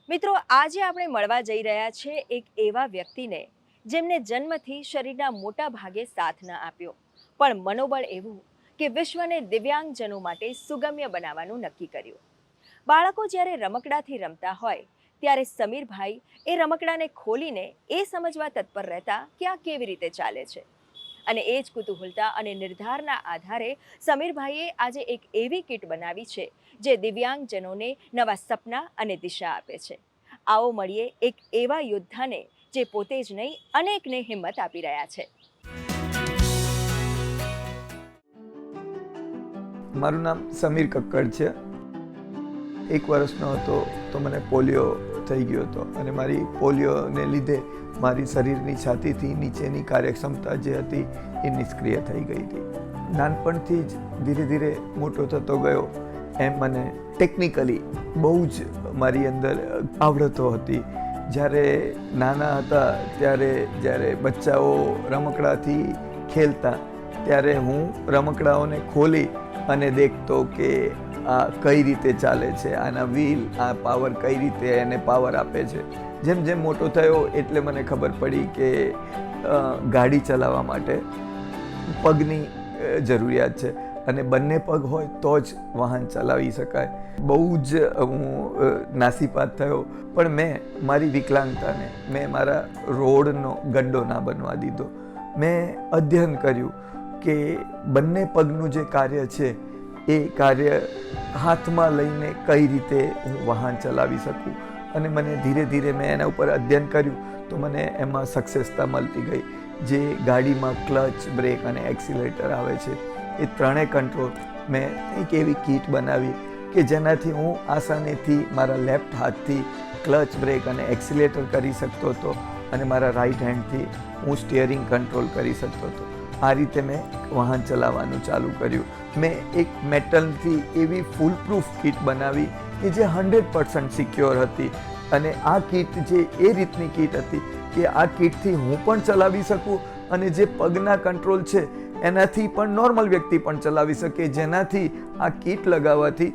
મિત્રો, આજે આપણે મળવા જઈ રહ્યા છે એક એવા વ્યક્તિને જેમને જન્મથી શરીરના મોટા ભાગે સાથ ન આપ્યો, પણ મનોબળ એવું કે વિશ્વને દિવ્યાંગજનો માટે સુગમ્ય બનાવવાનું નક્કી કર્યું. બાળકો જ્યારે રમકડાથી રમતા હોય ત્યારે સમીરભાઈ એ રમકડાને ખોલીને એ સમજવા તત્પર રહેતા કે આ કેવી રીતે ચાલે છે. અને એ જ કુતૂહલતા અને નિર્ધારના આધારે સમીરભાઈએ આજે એક એવી કીટ બનાવી છે જે દિવ્યાંગજનોને નવા સપના અને દિશા આપે છે. આવો મળીએ એક એવા યોદ્ધાને જે પોતે જ નહીં અનેકને હિંમત આપી રહ્યા છે. મારું નામ સમીર કક્કડ છે. 1 વર્ષનો હતો તો મને પોલિયો થઈ ગયો હતો અને મારી પોલિયોને લીધે મારી શરીરની છાતીથી નીચેની કાર્યક્ષમતા જે હતી એ નિષ્ક્રિય થઈ ગઈ હતી. નાનપણથી જ ધીરે ધીરે મોટો થતો ગયો એમ મને ટેકનિકલી બહુ જ મારી અંદર આવડતો હતી. જ્યારે નાના હતા ત્યારે જ્યારે બચ્ચાઓ રમકડાથી ખેલતા ત્યારે હું રમકડાઓને ખોલી અને દેખતો કે આ કઈ રીતે ચાલે છે, આના વ્હીલ, આ પાવર કઈ રીતે એને પાવર આપે છે. જેમ જેમ મોટો થયો એટલે મને ખબર પડી કે ગાડી ચલાવવા માટે પગની જરૂરિયાત છે અને બંને પગ હોય તો જ વાહન ચલાવી શકાય. બહુ જ હું નાસીપાત થયો, પણ મેં મારી વિકલાંગતાને મેં મારા રોડનો ગड्ढો ના બનવા દીધો. મેં અધ્યયન કર્યું કે બંને પગનું જે કાર્ય છે એ કાર્ય હાથમાં લઈને કઈ રીતે હું વાહન ચલાવી શકું, અને મને ધીરે ધીરે મેં એના ઉપર અધ્યયન કર્યું તો મને એમાં સક્સેસતા મળતી ગઈ. જે ગાડીમાં ક્લચ, બ્રેક અને એક્સિલેટર આવે છે એ ત્રણેય કંટ્રોલ મેં એક એવી કીટ બનાવી કે જેનાથી હું આસાનીથી મારા લેફ્ટ હાથથી ક્લચ, બ્રેક અને એક્સિલેટર કરી શકતો હતો અને મારા રાઈટ હેન્ડથી હું સ્ટિયરિંગ કંટ્રોલ કરી શકતો હતો. આ રીતે મેં વાહન ચલાવવાનું ચાલુ કર્યું. મેં એક મેટલથી એવી ફૂલ પ્રૂફ કીટ બનાવી કે જે 100% સિક્યોર હતી, અને આ કીટ જે એ રીતની કીટ હતી કે આ કીટથી હું પણ ચલાવી શકું અને જે પગના કંટ્રોલ છે એનાથી પણ નોર્મલ વ્યક્તિ પણ ચલાવી શકે, જેનાથી આ કીટ લગાવવાથી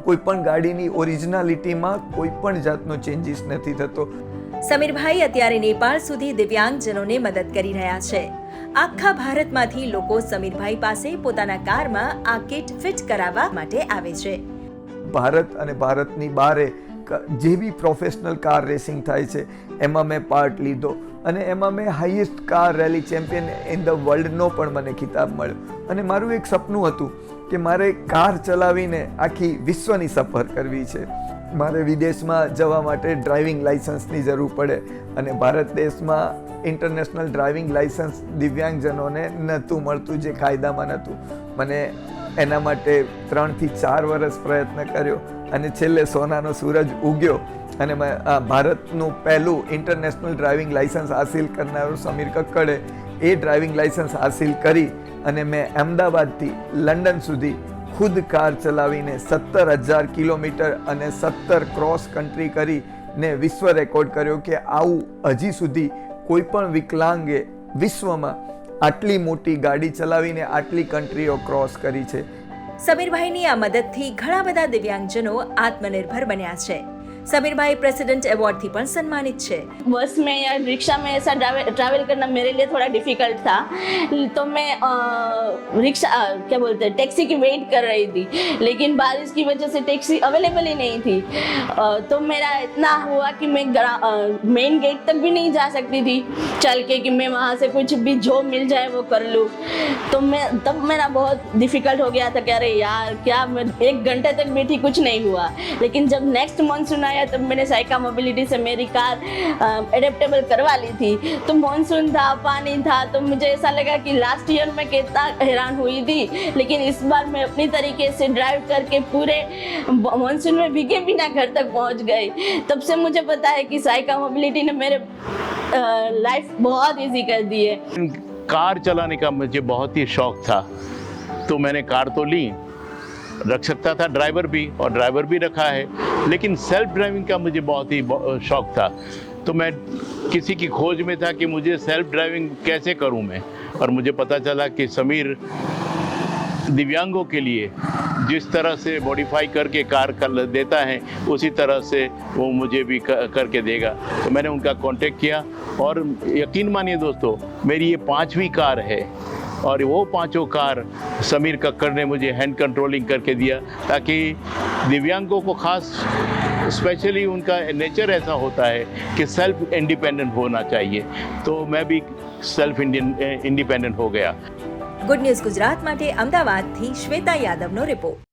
કોઈ પણ ગાડીની ઓરિજિનાલિટીમાં કોઈ પણ જાતનો ચેન્જીસ નથી થતો. સમીરભાઈ અત્યારે નેપાળ સુધી દિવ્યાંગજનોને મદદ કરી રહ્યા છે. આખા ભારતમાંથી લોકો સમીરભાઈ પાસે પોતાના કારમાં આ કીટ ફિટ કરાવવા માટે આવે છે. ભારત અને ભારતની બહારે જે બી પ્રોફેશનલ કાર રેસિંગ થાય છે એમાં મેં પાર્ટ લીધો અને એમાં મેં highest car rally champion in the વર્લ્ડનો પણ મને ખિતાબ મળ્યો. અને મારું એક સપનું હતું કે મારે કાર ચલાવીને આખી વિશ્વની સફર કરવી છે. મારે વિદેશમાં જવા માટે ડ્રાઇવિંગ લાઇસન્સની જરૂર પડે અને ભારત દેશમાં ઇન્ટરનેશનલ ડ્રાઇવિંગ લાઇસન્સ દિવ્યાંગજનોને નહોતું મળતું, જે કાયદામાં નહોતું. મને એના માટે 3 થી 4 વર્ષ પ્રયત્ન કર્યો અને છેલ્લે સોનાનો સૂરજ ઉગ્યો અને ભારતનું પહેલું ઇન્ટરનેશનલ ડ્રાઇવિંગ લાઇસન્સ હાસિલ કરનારો સમીર કક્કડે એ ડ્રાઇવિંગ લાઇસન્સ હાસિલ કરી અને મેં અમદાવાદથી લંડન સુધી ખુદ કાર ચલાવીને 17,000 કિલોમીટર અને 17 ક્રોસ કન્ટ્રી કરીને વિશ્વ રેકોર્ડ કર્યો કે આવું હજી સુધી કોઈ પણ વિકલાંગે વિશ્વમાં આટલી મોટી ગાડી ચલાવીને આટલી કન્ટ્રીઓ ક્રોસ કરી છે. સમીરભાઈની આ મદદથી ઘણા બધા દિવ્યાંગજનો આત્મનિર્ભર બન્યા છે. समीरभाई प्रेसिडेंट अवार्ड थी पण सम्मानित है. बस में या रिक्शा में ऐसा ट्रैवल करना मेरे लिए थोड़ा डिफिकल्ट था, तो मैं रिक्शा क्या बोलते हैं टैक्सी की वेट कर रही थी, लेकिन बारिश की वजह से टैक्सी अवेलेबल ही नहीं थी. तो मेरा इतना हुआ कि मैं मेन गेट तक भी नहीं जा सकती थी चल के कि मैं वहाँ से कुछ भी जो मिल जाए वो कर लूँ. तो मैं तब मेरा बहुत डिफिकल्ट हो गया था कि अरे यार क्या, मैं 1 घंटे तक बैठी कुछ नहीं हुआ. लेकिन जब नेक्स्ट मानसून आया तब मैंने साइका मोबिलिटी से मेरी कार एडेप्टेबल करवा ली थी. तो मानसून था, पानी था, तो मुझे ऐसा लगा कि लास्ट ईयर मैं कितना हैरान हुई थी, लेकिन इस बार मैं अपनी तरीके से ड्राइव करके पूरे मानसून में भीगे बिना घर तक पहुंच गई. तब से मुझे पता है कि साइका मोबिलिटी ने मेरे लाइफ बहुत इजी कर दी है. कार चलाने का मुझे बहुत ही शौक था, तो मैंने कार तो ली, रख सकता था ड्राइवर भी और ड्राइवर भी रखा है, लेकिन सेल्फ ड्राइविंग का मुझे बहुत ही शौक था. तो मैं किसी की खोज में था कि मुझे सेल्फ ड्राइविंग कैसे करूं मैं, और मुझे पता चला कि समीर दिव्यांगों के लिए जिस तरह से मॉडिफाई करके कार कर देता है उसी तरह से वो मुझे भी करके देगा। तो मैंने उनका कांटेक्ट किया और यकीन मानिए दोस्तों, मेरी ये 5वीं कार है और वो 5 कार समीर कक्कड़ ने मुझे हैंड कंट्रोलिंग करके दिया, ताकि दिव्यांगों को खास स्पेशली उनका नेचर ऐसा होता है कि सेल्फ इंडिपेंडेंट होना चाहिए। तो मैं भी सेल्फ इंडिपेंडेंट हो गया। ગુડ ન્યૂઝ ગુજરાત માટે અમદાવાદથી શ્વેતા યાદવનો રિપોર્ટ।